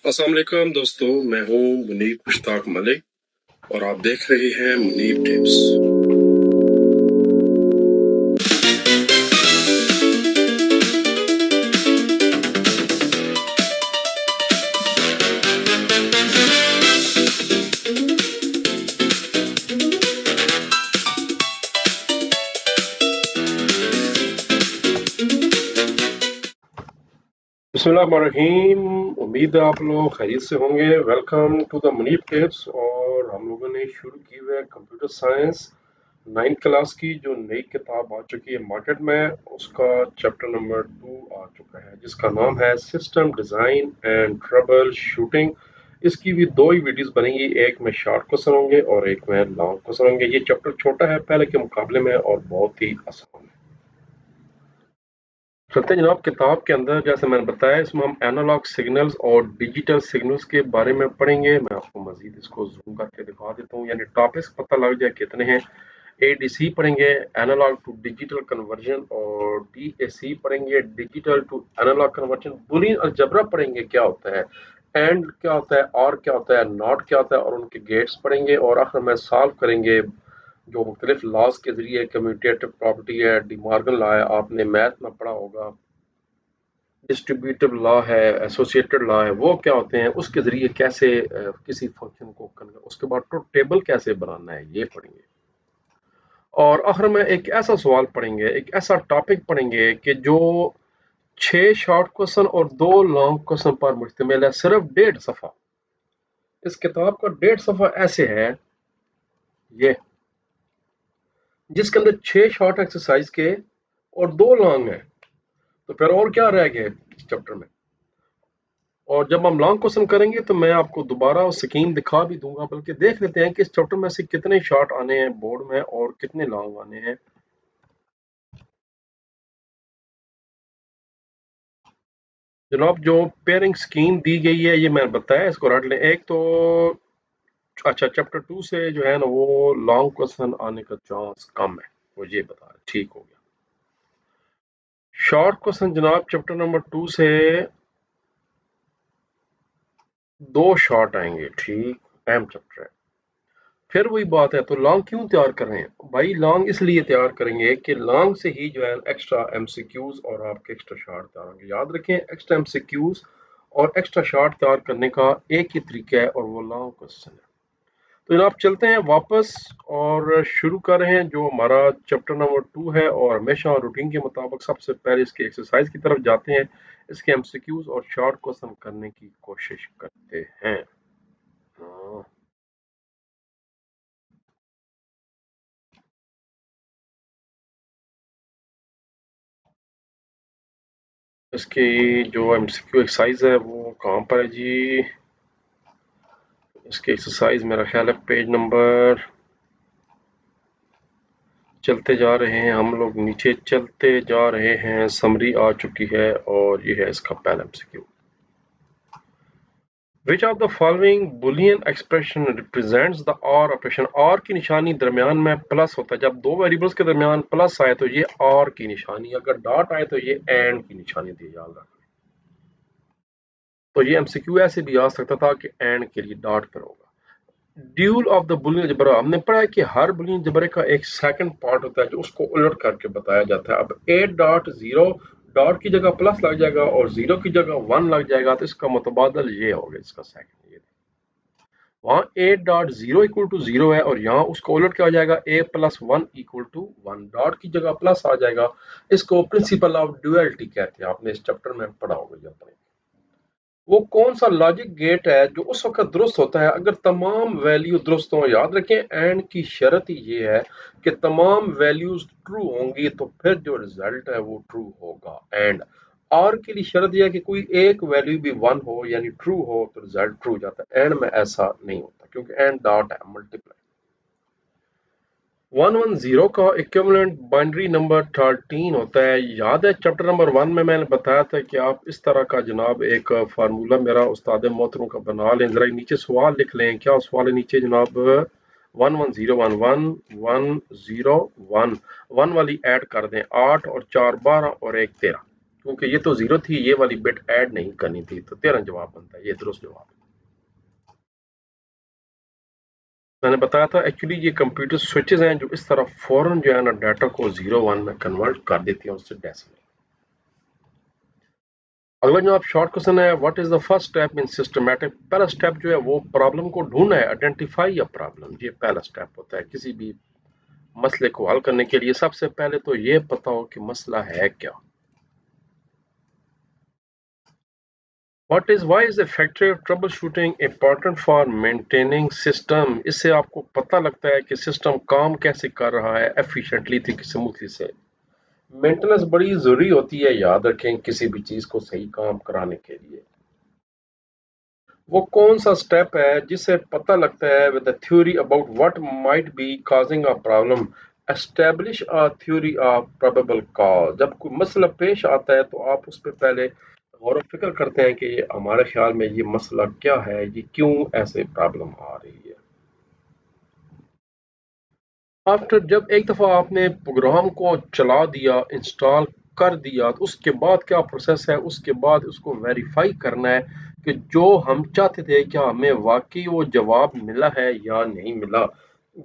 अस्सलाम वालेकुम दोस्तों, मैं हूं मुनीब मुश्ताक मलिक और आप देख रहे हैं मुनीब टिप्स। बिस्मिल्लाहिर्रहमानिर्रहीम। उम्मीद है आप लोग खैरियत से होंगे। Welcome to the Munib tips. और हम लोगों ने शुरू की हुई है कंप्यूटर साइंस 9th क्लास की जो नई किताब आ चुकी है मार्केट में, उसका चैप्टर नंबर 2 आ चुका है जिसका नाम है system design and trouble shooting. इसकी भी दो ही वीडियोस बनेंगी, एक में शॉर्ट क्वेश्चन होंगे और एक में लॉन्ग क्वेश्चन होंगे। ये चैप्टर छोटा है पहले के मुकाबले में और बहुत ही आसान है। चलते हैं जनाब किताब के अंदर। जैसे मैंने बताया इसमें हम एनालॉग सिग्नल्स और डिजिटल सिग्नल्स के बारे में पढ़ेंगे। मैं आपको मजीद इसको जूम करके दिखा देता हूँ, यानी टॉपिक्स पता लग जाए कितने हैं। एडीसी पढ़ेंगे, एनालॉग टू डिजिटल कन्वर्जन, और डीएसी पढ़ेंगे, digital to analogue conversion. Boolean algebra पढ़ेंगे क्या होता है, एंड क्या होता है, और क्या होता है, नॉट क्या होता है, और उनके गेट्स पढ़ेंगे। और आखिर में सॉल्व करेंगे जो मुख्तलिफ लॉज के जरिए, कम्यूटेटिव प्रॉपर्टी है, डिमॉर्गन लॉ है, आपने मैथ में पढ़ा होगा, डिस्ट्रीब्यूटिव लॉ है, एसोसिएटेड लॉ है, वो क्या होते हैं, उसके जरिए कैसे किसी फंक्शन को उसके बाद ट्रुथ टेबल कैसे बनाना है, ये पढ़ेंगे। और आखिर में एक ऐसा सवाल पढ़ेंगे, एक ऐसा टॉपिक पढ़ेंगे कि जो 6 शॉर्ट क्वेश्चन और 2 लॉन्ग क्वेश्चन पर मुश्तमिल है, सिर्फ 1.5 सफ़ा। इस किताब का 1.5 सफ़ा ऐसे है ये, जिसके अंदर 6 शॉर्ट एक्सरसाइज के और 2 लॉन्ग है। तो फिर और क्या रह गया इस चैप्टर में। और जब हम लॉन्ग क्वेश्चन करेंगे तो मैं आपको दोबारा स्कीम दिखा भी दूंगा, बल्कि देख लेते हैं कि इस चैप्टर में से कितने शॉर्ट आने हैं बोर्ड में और कितने लॉन्ग आने हैं। जनाब जो पेयरिंग स्कीम दी गई है ये मैंने बताया, इसको रट लें। एक तो अच्छा, चैप्टर 2 से जो है ना वो लॉन्ग क्वेश्चन आने का चांस कम है, वो ये बता रहे, ठीक हो गया। शॉर्ट क्वेश्चन जनाब चैप्टर नंबर 2 से 2 शॉर्ट आएंगे, ठीक, अहम चैप्टर है। फिर वही बात है, तो लॉन्ग क्यों तैयार कर रहे हैं भाई? लॉन्ग इसलिए तैयार करेंगे कि लॉन्ग से ही जो है एक्स्ट्रा एमसीक्यूज और आपके एक्स्ट्रा शॉर्ट तैयार होंगे। याद रखें, एक्स्ट्रा एमसीक्यूज और एक्स्ट्रा शॉर्ट तैयार करने का एक ही तरीका है और वो लॉन्ग क्वेश्चन है। तो जनाब चलते हैं वापस और शुरू कर रहे हैं जो हमारा चैप्टर नंबर 2 है। और हमेशा रूटीन के मुताबिक सबसे पहले इसकी एक्सरसाइज की तरफ जाते हैं, इसके एमसीक्यूज और शॉर्ट क्वेश्चन करने की कोशिश करते हैं। हाँ, इसकी जो एमसीक्यू एक्सरसाइज है वो कहाँ पर है जी? इसकी एक्सरसाइज मेरा ख्याल है पेज नंबर, चलते जा रहे हैं हम लोग, नीचे चलते जा रहे हैं, समरी आ चुकी है और ये है इसका पहला MCQ. Which of the following Boolean expression represents the और ऑपरेशन? और की निशानी दरमियान में प्लस होता है। जब दो वेरिएबल्स के दरमियान प्लस आए तो ये और की निशानी, अगर डॉट आए तो ये एंड की निशानी दी, याद रखना। तो ये एमसीक्यू ऐसे भी आ सकता था कि एंड के लिए डॉट पर होगा। Dual of the Boolean algebra, हमने पढ़ा है कि हर बुलियन अलजेब्रा का एक सेकंड पार्ट होता है जो उसको उलट करके बताया जाता है। अब ए डॉट जीरो, डॉट की जगह प्लस लग जाएगा और जीरो की जगह 1 लग जाएगा, तो इसका मुतबादल ये होगा, इसका सेकंड ये। वहां A dot zero equal to zero है और यहाँ उसको उलट क्या हो जाएगा, A plus 1 equal to 1, dot की जगह प्लस आ जाएगा। इसको प्रिंसिपल ऑफ ड्यूअलिटी कहते हैं, आपने इस चैप्टर में पढ़ा होगा ये अपने। वो कौन सा लॉजिक गेट है जो उस वक्त दुरुस्त होता है अगर तमाम वैल्यू दुरुस्त हों? याद रखें, एंड की शर्त ही ये है कि तमाम वैल्यूज ट्रू होंगी तो फिर जो रिजल्ट है वो ट्रू होगा। एंड और के लिए शर्त यह है कि कोई एक वैल्यू भी 1 हो यानी ट्रू हो तो रिजल्ट ट्रू जाता है। एंड में ऐसा नहीं होता क्योंकि एंड डॉट है, मल्टीप्लाई। 110 का इक्विवेलेंट बाइनरी नंबर 13 होता है। याद है चैप्टर नंबर 1 में मैंने बताया था कि आप इस तरह का जनाब एक फार्मूला मेरा उस्ताद मोहतरम का बना लें। जरा नीचे सवाल लिख लें, क्या सवाल है नीचे जनाब? 11011 101 1 वाली ऐड कर दें, 8 और 4 12 और 1 13। क्योंकि ये तो 0 थी, ये वाली बिट ऐड नहीं करनी थी, तो 13 जवाब बनता है, ये दुरुस्त जवाब है। मैंने बताया था एक्चुअली ये कंप्यूटर स्विचेस हैं जो इस तरह फौरन जो है ना डाटा को 0 1 में कन्वर्ट कर देती हैं उससे डेसिमल। अगला जो आप शॉर्ट क्वेश्चन है, what is the first step in systematic. पहला स्टेप जो है वो प्रॉब्लम को ढूंढना है, आइडेंटिफाई अ प्रॉब्लम, ये पहला स्टेप होता है किसी भी मसले को हल करने के लिए। सबसे पहले तो ये पता हो कि मसला है क्या। What is why is effective trouble shooting important for maintaining system. इससे आपको पता लगता है कि सिस्टम काम कैसे कर रहा है एफिशिएंटली थी स्मूथली से। मेंटेनेंस बड़ी जरूरी होती है, याद रखें किसी भी चीज को सही काम कराने के लिए। वो कौन सा स्टेप है जिससे पता लगता है with the theory about what might be causing a problem. Establish a theory of probable cause. जब कोई मसला पेश आता है तो आप उस पर पहले गौर फिक्र करते हैं कि ये हमारे ख्याल में ये मसला क्या है, ये क्यों ऐसे प्रॉब्लम आ रही है। आफ्टर जब एक दफ़ा आपने प्रोग्राम को चला दिया, इंस्टॉल कर दिया, तो उसके बाद क्या प्रोसेस है, उसके बाद उसको वेरीफाई करना है कि जो हम चाहते थे क्या हमें वाकई वो जवाब मिला है या नहीं मिला।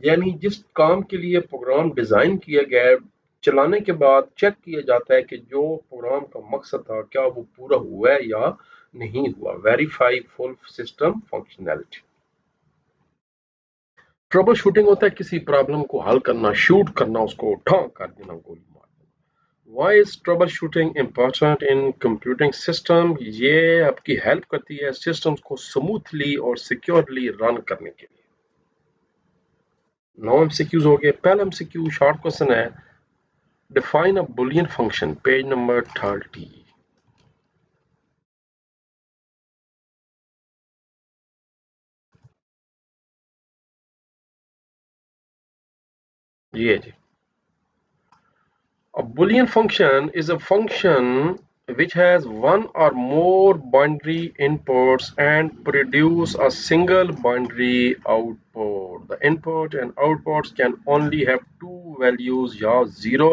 यानी जिस काम के लिए प्रोग्राम डिज़ाइन किया गया है, चलाने के बाद चेक किया जाता है कि जो प्रोग्राम का मकसद था क्या वो पूरा हुआ है या नहीं हुआ। Verify full system functionality. Trouble shooting होता है किसी प्रॉब्लम को हल करना, शूट करना, उसको उठा कर देना, गोली मार देना। Why is trouble shooting important in computing system. ये आपकी हेल्प करती है सिस्टम्स को स्मूथली और सिक्योरली रन करने के लिए। 9 MCQs हो गए। पहला MCQ शॉर्ट क्वेश्चन है, define a Boolean function, page number 30। ये जी, a Boolean function is a function which has one or more binary inputs and produce a single binary output. The input and outputs can only have two values, या zero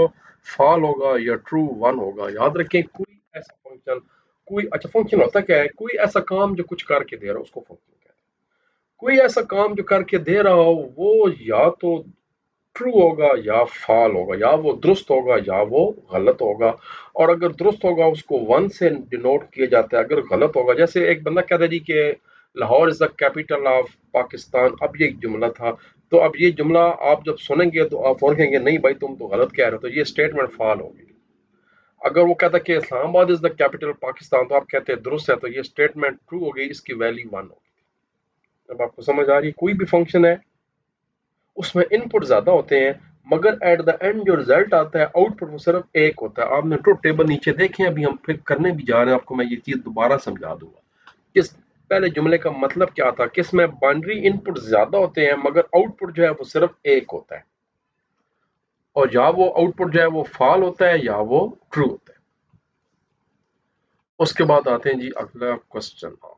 fall होगा या true one होगा। याद रखें कोई ऐसा function, कोई अच्छा फंक्शन होता क्या है, कोई ऐसा काम जो कुछ करके दे रहा है उसको फंक्शन कहते हैं। कोई ऐसा काम जो करके दे रहा हो वो या तो ट्रू होगा या फॉल होगा, या वो दुरुस्त होगा या वो गलत होगा। और अगर दुरुस्त होगा उसको वन से डिनोट किया जाता है, अगर गलत होगा जैसे एक बंदा कहता है जी कि Lahore is the capital of Pakistan, अब ये एक जुमला था, तो अब ये जुमला आप जब सुनेंगे तो आप और कहेंगे नहीं भाई तुम तो गलत कह रहे हो, तो ये स्टेटमेंट फॉल होगी। अगर वो कहता है कि Islamabad is the capital Pakistan, तो आप कहते हैं दुरुस्त है, तो ये स्टेटमेंट ट्रू हो गई, इसकी वैल्यू वन होगी। अब आपको समझ आ रही है, कोई भी फंक्शन है उसमें इनपुट ज्यादा होते हैं मगर एट द एंड जो रिजल्ट आता है आउटपुट वो सिर्फ एक होता है। आपने ट्रुथ टेबल नीचे देखे, अभी हम फिर करने भी जा रहे हैं, आपको मैं ये चीज दोबारा समझा दूंगा। किस पहले जुमले का मतलब क्या था, किस में बाइनरी इनपुट ज्यादा होते हैं मगर आउटपुट जो है वो सिर्फ एक होता है, और या वो आउटपुट जो है वो फॉल होता है या वो ट्रू होता है। उसके बाद आते हैं जी अगला क्वेश्चन आपका।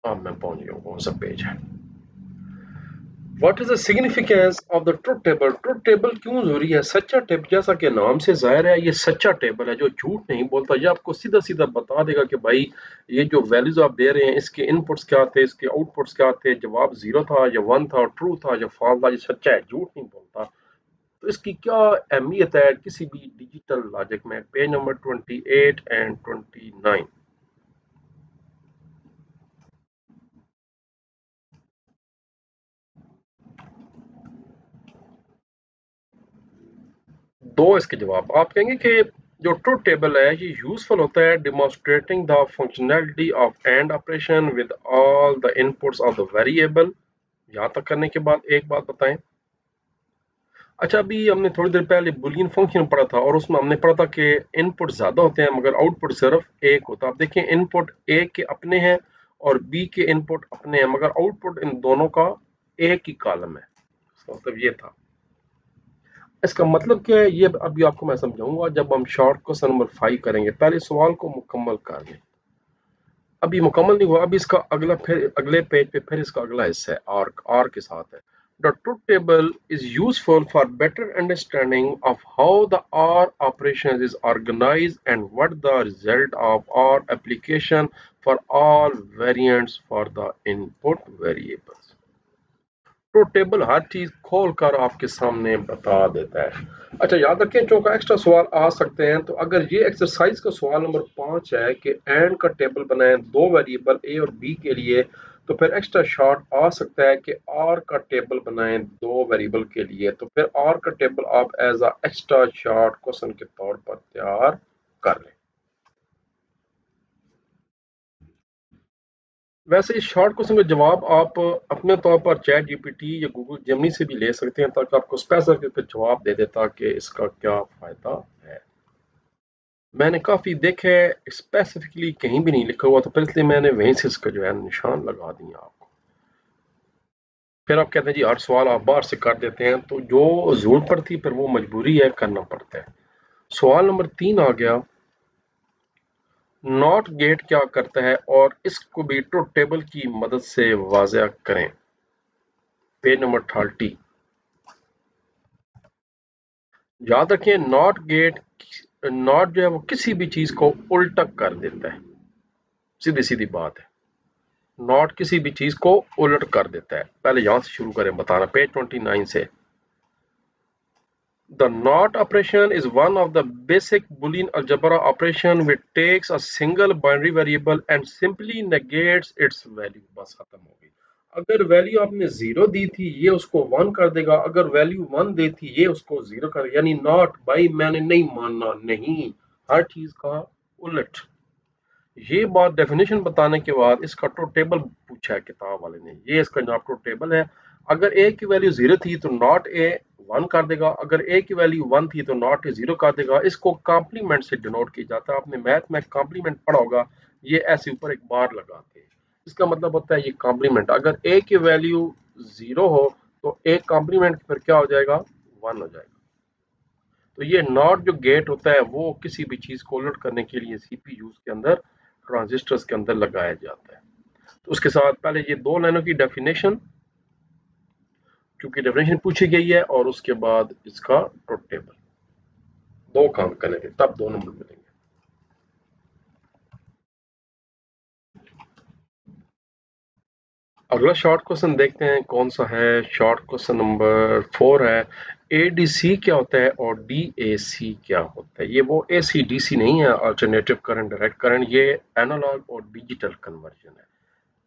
अब मैं पहुंच गया हूँ, कौन सा पेज है। What is the significance of the truth table. Truth table क्यों जरूरी है। सच्चा टेबल, जैसा कि नाम से जाहिर है ये सच्चा टेबल है जो झूठ नहीं बोलता। ये आपको सीधा सीधा बता देगा कि भाई ये जो वैल्यूज आप दे रहे हैं इसके इनपुट्स क्या थे, इसके आउटपुट्स क्या थे, जवाब 0 था या 1 था, ट्रू था या फॉल्स था। ये सच्चा है, झूठ नहीं बोलता। तो इसकी क्या अहमियत है किसी भी डिजिटल लॉजिक में। Page number 28 and 29। दो इसके जवाब। आप कहेंगे कि जो ट्रुथ टेबल है ये यूजफुल होता है demonstrating the functionality of and operation with all the inputs of the variable. यहाँ तक करने के बाद एक बात बताएं। अच्छा, अभी हमने थोड़ी देर पहले बुलियन फंक्शन पढ़ा था और उसमें हमने पढ़ा था कि इनपुट ज्यादा होते हैं मगर आउटपुट सिर्फ एक होता है। आप देखें इनपुट ए के अपने हैं और बी के इनपुट अपने हैं मगर आउटपुट इन दोनों का एक ही कॉलम है। इसका मतलब ये था। इसका मतलब क्या है ये अभी आपको मैं समझाऊंगा जब हम शॉर्ट क्वेश्चन नंबर 5 करेंगे। पहले सवाल को मुकम्मल कर लें। अभी मुकम्मल नहीं हुआ, अभी इसका अगला फिर अगले पेज पे फिर इसका अगला हिस्सा है, आर के साथ है। The truth table is useful for better understanding of how the OR operation is organised and what the result of OR application for all variants for the input variables. तो टेबल हर चीज खोल कर आपके सामने बता देता है। अच्छा याद रखें, चूंकि एक्स्ट्रा सवाल आ सकते हैं, तो अगर ये एक्सरसाइज का सवाल नंबर 5 है कि एंड का टेबल बनाएं दो वेरिएबल ए और बी के लिए, तो फिर एक्स्ट्रा शॉर्ट आ सकता है कि आर का टेबल बनाएं दो वेरिएबल के लिए, तो फिर आर का टेबल आप as a extra short question के तौर पर तैयार कर लें। वैसे इस शॉर्ट क्वेश्चन का जवाब आप अपने तौर पर चैट जीपीटी या गूगल जेमिनी से भी ले सकते हैं, ताकि आपको स्पेसिफिक जवाब दे देता कि इसका क्या फायदा है। मैंने काफी देखे स्पेसिफिकली कहीं भी नहीं लिखा हुआ, तो फिर इसलिए मैंने वहीं से इसका जो है निशान लगा दिया आपको। फिर आप कहते हैं जी हर सवाल आप बाहर से कर देते हैं, तो जो जरूरत पड़ती है फिर वो मजबूरी है, करना पड़ता है। सवाल नंबर 3 आ गया, नॉट गेट क्या करता है और इसको भी ट्रुथ टेबल की मदद से वाज़ेह करें। Page number 30। याद रखें, नॉट जो है वो किसी भी चीज को उल्टा कर देता है, सीधी सीधी बात है। नॉट किसी भी चीज को उलट कर देता है। पहले यहां से शुरू करें बताना, पेज 29 से। The not operation is one of the basic Boolean algebra operation which takes a single binary variable and simply negates its value। बस खत्म हो गई। अगर वैल्यू आपने 0 दी थी, ये उसको 1 कर देगा। अगर वैल्यू 1 दी थी, ये उसको 0 कर, यानी नॉट भाई मैंने नहीं मानना, नहीं, हर चीज का उलट। ये बात डेफिनेशन बताने के बाद इसका ट्रुथ टेबल पूछा है किताब वाले ने, ये इसका जनाब ट्रुथ टेबल है। अगर ए की वैल्यू 0 थी तो नॉट ए 1 कर देगा, अगर ए की वैल्यू 1 थी तो नॉट ए 0 कर देगा। इसको कॉम्प्लीमेंट से डिनोट किया जाता है। आपने मैथ में कॉम्प्लीमेंट पढ़ा होगा, ये ऐसे ऊपर एक बार लगाते हैं, इसका मतलब होता है ये कॉम्प्लीमेंट। अगर ए की वैल्यू 0 हो तो ए कॉम्प्लीमेंट फिर क्या हो जाएगा, 1 हो जाएगा। तो ये नॉट जो गेट होता है वो किसी भी चीज को उलट करने के लिए सीपीयू के अंदर, ट्रांजिस्टर्स के अंदर लगाया जाता है। तो उसके साथ पहले ये दो लाइनों की डेफिनेशन, क्योंकि डेफिनेशन पूछी गई है, और उसके बाद इसका ट्रुथ टेबल, दो काम करेंगे तब 2 नंबर मिलेंगे। अगला शॉर्ट क्वेश्चन देखते हैं कौन सा है। शॉर्ट क्वेश्चन नंबर 4 है, एडीसी क्या होता है और डीएसी क्या होता है। ये वो एसी डीसी नहीं है, अल्टरनेटिव करंट डायरेक्ट करंट, ये एनालॉग और डिजिटल कन्वर्जन है।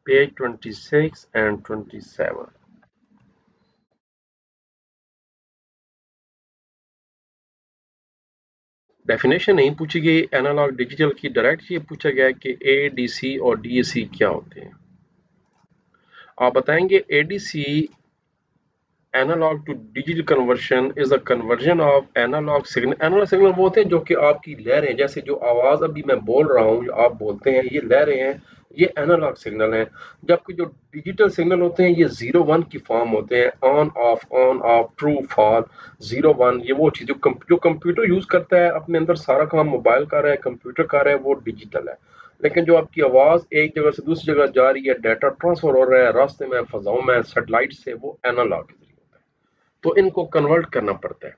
Page 26 and 27। डेफिनेशन नहीं पूछी गई एनालॉग डिजिटल की, डायरेक्ट ये पूछा गया है कि एडीसी और डीएसी क्या होते हैं। आप बताएंगे ADC analogue to digital conversion is the conversion of analogue signal. Analogue signal वो होते हैं जो कि आपकी लहरें, जैसे जो आवाज अभी मैं बोल रहा हूँ, आप बोलते हैं, ये लहरें हैं, ये एनालॉग सिग्नल हैं। जबकि जो डिजिटल सिग्नल होते हैं ये 0-1 की फॉर्म होते हैं, ऑन ऑफ, ट्रू फॉल, 0-1। ये वो चीज जो कंप्यूटर यूज करता है अपने अंदर, सारा काम मोबाइल का रहा है, कंप्यूटर का रहा है, वो डिजिटल है। लेकिन जो आपकी आवाज एक जगह से दूसरी जगह जा रही है, डाटा ट्रांसफर हो रहा है रास्ते में, फजाओं में, सैटेलाइट से, वो एनालॉग। तो इनको कन्वर्ट करना पड़ता है,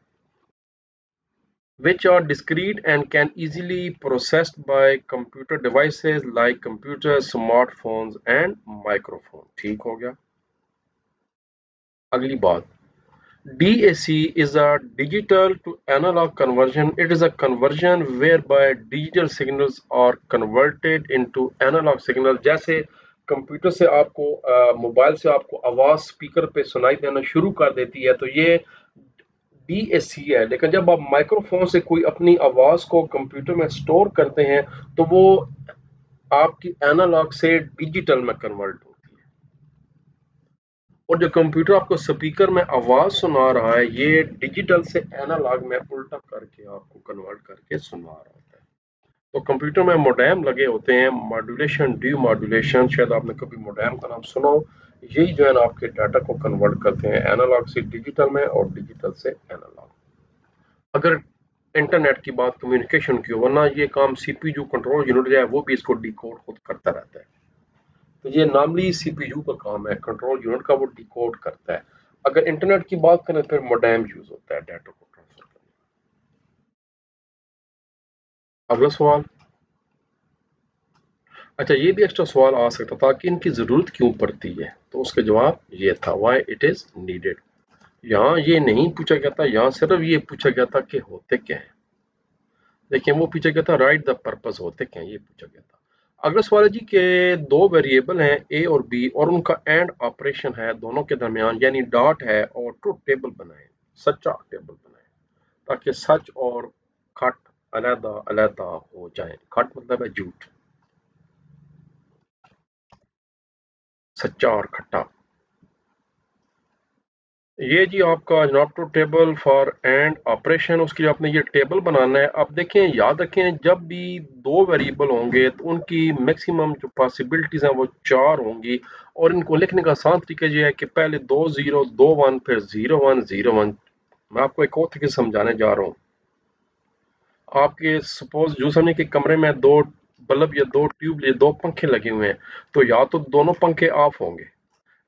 which are discrete and can easily processed by computer devices like computers, smartphones and microphone। ठीक हो गया। अगली बात, DAC is a digital to analog conversion। It is a conversion whereby digital signals are converted into analog signal। जैसे computer से आपको mobile से आपको आवाज स्पीकर पे सुनाई देना शुरू कर देती है, तो ये डीएससी है। लेकिन जब आप माइक्रोफोन से कोई अपनी आवाज को कंप्यूटर में स्टोर करते हैं, तो वो आपकी एनालॉग से डिजिटल में कन्वर्ट होती है। और जो कंप्यूटर आपको स्पीकर में आवाज सुना रहा है, ये डिजिटल से एनालॉग में उल्टा करके आपको कन्वर्ट करके सुना रहा होता है। तो कंप्यूटर में मोडेम लगे होते हैं, मॉड्यूलेशन, डीमॉड्यूलेशन, शायद आपने कभी मोडेम का नाम सुना हो। यही जो है ना आपके डाटा को कन्वर्ट करते हैं एनालॉग से डिजिटल में और डिजिटल से एनालॉग। अगर इंटरनेट की बात, कम्युनिकेशन की हो, वरना ये काम सीपीयू कंट्रोल यूनिट जो है वो भी इसको डिकोड खुद करता रहता है। तो ये नॉर्मली सीपीयू का काम है, कंट्रोल यूनिट का, वो डिकोड करता है। अगर इंटरनेट की बात करें फिर मोडेम यूज होता है डाटा को ट्रांसफर करने। अगला सवाल। अच्छा, ये भी एक्स्ट्रा सवाल आ सकता था कि इनकी जरूरत क्यों पड़ती है, तो उसका जवाब ये था, व्हाई इट इज नीडेड। यहाँ ये नहीं पूछा गया था, यहाँ सिर्फ ये पूछा गया था कि होते क्या है। देखिए वो पूछा गया था राइट द पर्पस, होते क्या है, ये पूछा गया था। अगला सवाल है जी के दो वेरिएबल हैं ए और बी और उनका एंड ऑपरेशन है दोनों के दरमियान, यानी डॉट है, और ट्रुथ टेबल बनाए, सच्चा टेबल बनाए, ताकि सच और खट अलहदा अलहदा हो जाए। खट मतलब है झूठ, सच्चा और खट्टा। ये जी आपका जनाब टू टेबल फॉर एंड ऑपरेशन, उसके लिए आपने ये टेबल बनाना है। अब देखें, याद रखें, जब भी दो वेरिएबल होंगे तो उनकी मैक्सिमम जो पॉसिबिलिटीज हैं वो 4 होंगी, और इनको लिखने का आसान तरीका ये है कि पहले 2 0 2 1 फिर 0 1 0 1। मैं आपको एक और तरीके से समझाने जा रहा हूँ। आपके सपोज जो समझे कि कमरे में दो बल्ब या दो ट्यूब या दो पंखे लगे हुए हैं, तो या तो दोनों पंखे ऑफ होंगे,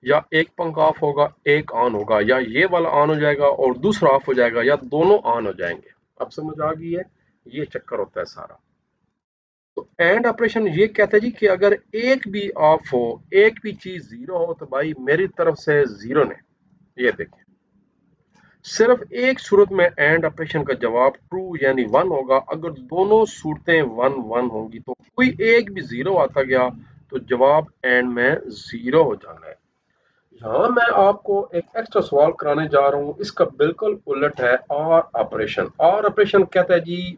या एक पंखा ऑफ होगा एक ऑन होगा, या ये वाला ऑन हो जाएगा और दूसरा ऑफ हो जाएगा, या दोनों ऑन हो जाएंगे। अब समझ आ गई है, ये चक्कर होता है सारा। तो एंड ऑपरेशन ये कहता है जी कि अगर एक भी ऑफ हो, एक भी चीज जीरो हो, तो भाई मेरी तरफ से जीरो ने। ये देखिए, सिर्फ एक सूरत में एंड ऑपरेशन का जवाब ट्रू यानी वन होगा, अगर दोनों सूरतें वन वन होंगी, तो कोई एक भी जीरो आता गया तो जवाब एंड में जीरो हो जाना है। यहाँ मैं आपको एक एक्स्ट्रा सवाल कराने जा रहा हूँ, इसका बिल्कुल उलट है। और ऑपरेशन, और ऑपरेशन कहता है जी,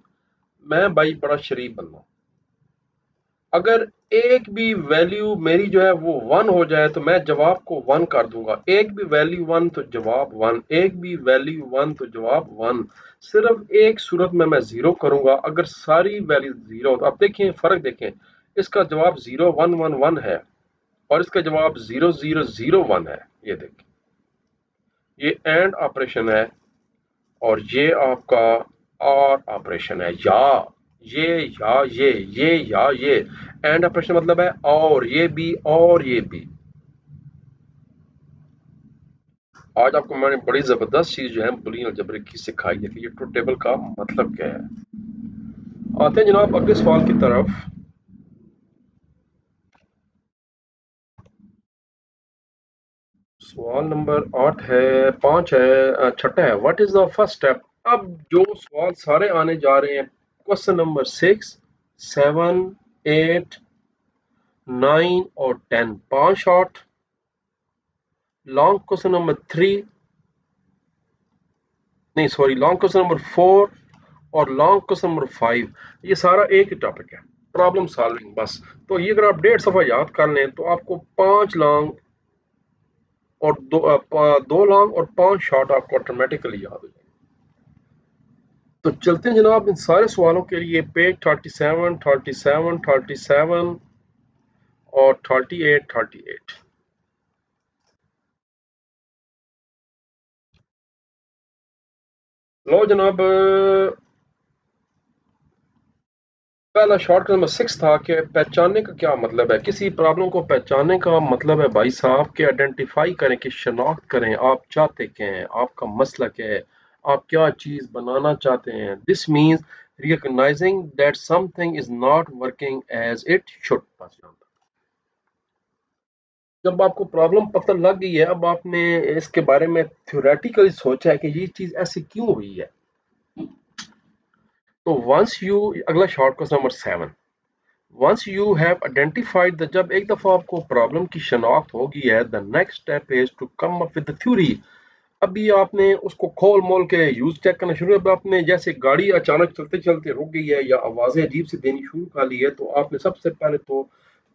मैं भाई बड़ा शरीफ बंदा हूँ, अगर एक भी वैल्यू मेरी जो है वो वन हो जाए तो मैं जवाब को वन कर दूंगा। एक भी वैल्यू वन तो जवाब वन, एक भी वैल्यू वन तो जवाब वन। सिर्फ एक सूरत में मैं जीरो करूंगा, अगर सारी वैल्यू जीरो। तो आप देखें फर्क देखें, इसका जवाब 0 1 1 1 है और इसका जवाब 0 0 0 1 है। ये देखें, ये एंड ऑपरेशन है, और ये आपका और ऑपरेशन है। या ये, या ये या ये। एंड ऑपरेशन मतलब है और ये भी और ये भी। आज आपको मैंने बड़ी जबरदस्त चीज जो है बुलियन अलजेब्रा की सिखाई है कि ये ट्रुथ टेबल का मतलब क्या है। आते हैं जनाब अगले सवाल की तरफ। सवाल नंबर 8 है, 5 है, छठा है, what is the first step. अब जो सवाल सारे आने जा रहे हैं, क्वेश्चन नंबर 6 7 8 9 और 10, 5 शॉर्ट, लॉन्ग क्वेश्चन नंबर 3, नहीं सॉरी, लॉन्ग क्वेश्चन नंबर 4 और लॉन्ग क्वेश्चन नंबर 5। ये सारा एक ही टॉपिक है, प्रॉब्लम सॉल्विंग बस। तो ये अगर आप 1.5 सफा याद कर लें तो आपको 5 लॉन्ग और 2 लॉन्ग और 5 शॉर्ट आपको ऑटोमेटिकली याद हो जाएंगे। तो चलते हैं जनाब इन सारे सवालों के लिए पेज 37 37 37 और 38 38। लो जनाब, पहला शॉर्ट नंबर 6 था कि पहचानने का क्या मतलब है। किसी प्रॉब्लम को पहचानने का मतलब है भाई साहब कि आइडेंटिफाई करें, कि शनाख्त करें आप चाहते क्या हैं, आपका मसला क्या है, आप क्या चीज बनाना चाहते हैं। This means recognising that something is not working as it should. जब आपको प्रॉब्लम पता लग गई है, अब आपने इसके बारे में थ्योरेटिकली सोचा है कि ये चीज ऐसी क्यों हुई है। तो वंस यू, अगला short question number 7, once you have identified the, जब एक दफा आपको प्रॉब्लम की शनाख्त हो गई है, the next step is to come up with the theory. अभी आपने उसको खोल मोल के यूज चेक करना शुरू। अब आपने जैसे गाड़ी अचानक चलते चलते रुक गई है या आवाजें अजीब से देनी शुरू कर ली है, तो आपने सबसे पहले तो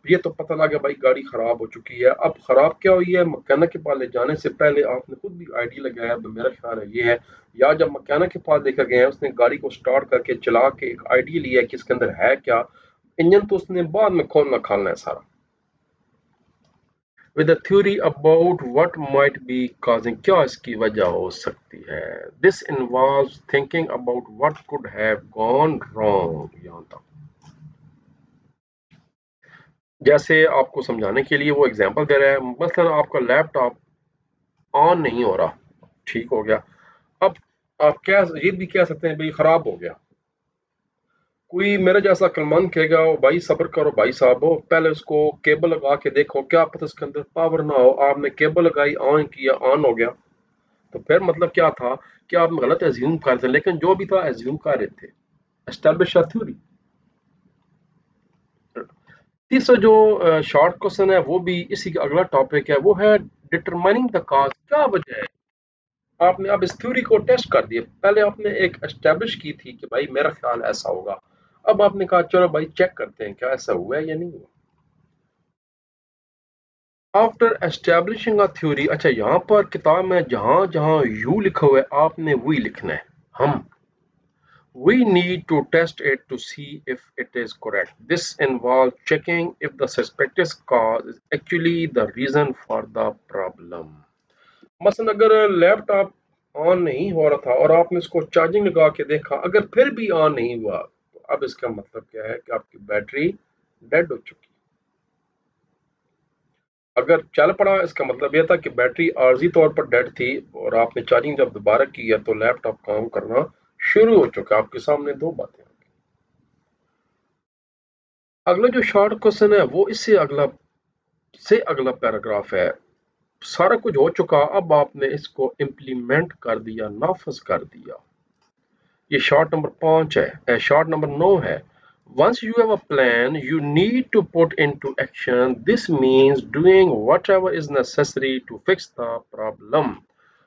ये तो पता लगा भाई गाड़ी खराब हो चुकी है। अब खराब क्या हुई है, मैकेनिक के पास ले जाने से पहले आपने खुद भी आईडी लगाया, तो मेरा ख्याल है ये है, या जब मैकेनिक के पास लेकर गए हैं उसने गाड़ी को स्टार्ट करके चला के एक आईडी लिया है कि इसके अंदर है क्या। इंजन तो उसने बाद में खोलना खालना है सारा। with a theory about what might be causing, क्या इसकी वजह हो सकती है. This involves thinking about what could have gone wrong. यहाँ तक जैसे आपको समझाने के लिए वो एग्जांपल दे रहा है, मसलन आपका लैपटॉप ऑन नहीं हो रहा, ठीक हो गया. अब आप क्या ये भी कह सकते हैं भाई खराब हो गया. कोई मेरे जैसा अक्लमंद कहेगा "ओ भाई सब्र करो भाई साहब, हो पहले उसको केबल लगा के देखो, क्या पता उसके अंदर पावर ना हो, आपने केबल लगाई ऑन किया ऑन हो गया." तो फिर मतलब क्या था कि आप गलत एज्यूम कर रहे थे, लेकिन जो भी था एज्यूम कर रहे थे. Establish a theory. तीसरा जो शॉर्ट क्वेश्चन है वो भी इसी का अगला टॉपिक है, वो है डिटरमाइनिंग द कॉज. क्या वजह है. आपने अब इस थ्योरी को टेस्ट कर दिया. पहले आपने एक एस्टेब्लिश की थी कि भाई मेरा ख्याल ऐसा होगा. अब आपने कहा चलो भाई चेक करते हैं क्या ऐसा हुआ है या नहीं हुआ. आफ्टर एस्टेब्लिशिंग अ थ्योरी, अच्छा यहाँ पर किताब में जहाँ जहाँ यू लिखा हुआ है आपने वही लिखना है. हम we need to test it to see if it is correct. This involves checking if the suspected cause is actually the reason for the problem. मसलन अगर लैपटॉप ऑन नहीं हो रहा था और आपने इसको चार्जिंग लगा के देखा, अगर फिर भी ऑन नहीं हुआ, तो अब इसका मतलब क्या है कि आपकी बैटरी डेड हो चुकी. अगर चल पड़ा इसका मतलब यह था कि बैटरी आर्जी तौर पर डेड थी और आपने चार्जिंग जब दोबारा की है तो लैपटॉप काम करना शुरू हो चुका. आपके सामने दो बातें. अगला जो शॉर्ट क्वेश्चन है वो इससे अगला पैराग्राफ है. सारा कुछ हो चुका, अब आपने इसको इम्प्लीमेंट कर दिया, नाफज कर दिया. ये शॉर्ट नंबर 5 है. शॉर्ट नंबर 9 है. Once you have a plan, you need to put into action. This means doing whatever is necessary to fix the problem.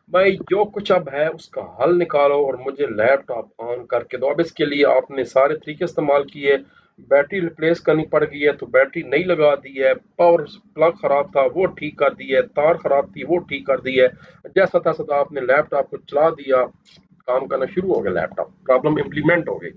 भाई जो कुछ अब है उसका हल निकालो और मुझे लैपटॉप ऑन करके दो. अब इसके लिए आपने सारे तरीके इस्तेमाल किए. बैटरी रिप्लेस करनी पड़ गई है तो बैटरी नई लगा दी है. पावर प्लग खराब था वो ठीक कर दी है. तार खराब थी वो ठीक कर दी है. जैसा तैसा तो आपने लैपटॉप को चला दिया, काम करना शुरू हो गया लैपटॉप, प्रॉब्लम इम्प्लीमेंट हो गई.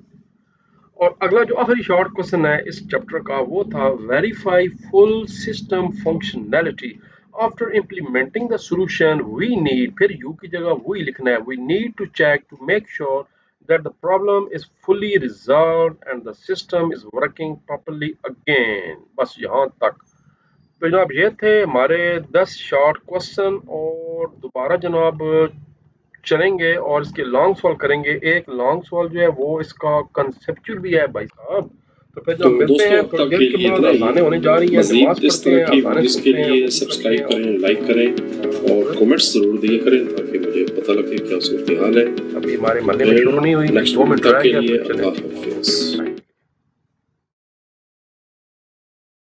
और अगला जो आखिरी शॉर्ट क्वेश्चन है इस चैप्टर का वो था verify full system functionality. After implementing the solution we need, फिर यू की जगह वही लिखना है, we need to check to make sure that the problem is fully resolved and the system is working properly again. बस यहाँ तक. तो जनाब ये थे हमारे 10 शॉर्ट क्वेश्चन और दोबारा जनाब चलेंगे और इसके लॉन्ग सॉल्व करेंगे. एक लॉन्ग सॉल्व जो है वो इसका कंसेप्चुअल भी है भाई साहब. तो फिर तो जब मिलते दोस्तों हैं अब थोड़ी तक देर के के लिए बाद इतना ही. अजानें होने जा रही हैं, मजीद नमाज इस पढ़ते तरह हैं, की अजानें वीडियोस के सुनते हैं, लिए वज़ू सब्सक्राइब करते हैं करें, और लाइक करें और कमेंट्स जरूर दिया करें ताकि मुझे पता लगे क्या सूरत हाल है. अभी हमारे मोहल्ले में शुरू नहीं हुई, नेक्स्ट 2 वीडियो मिनट तक रह के गया लिए तो चले. अल्लाह हाफिज.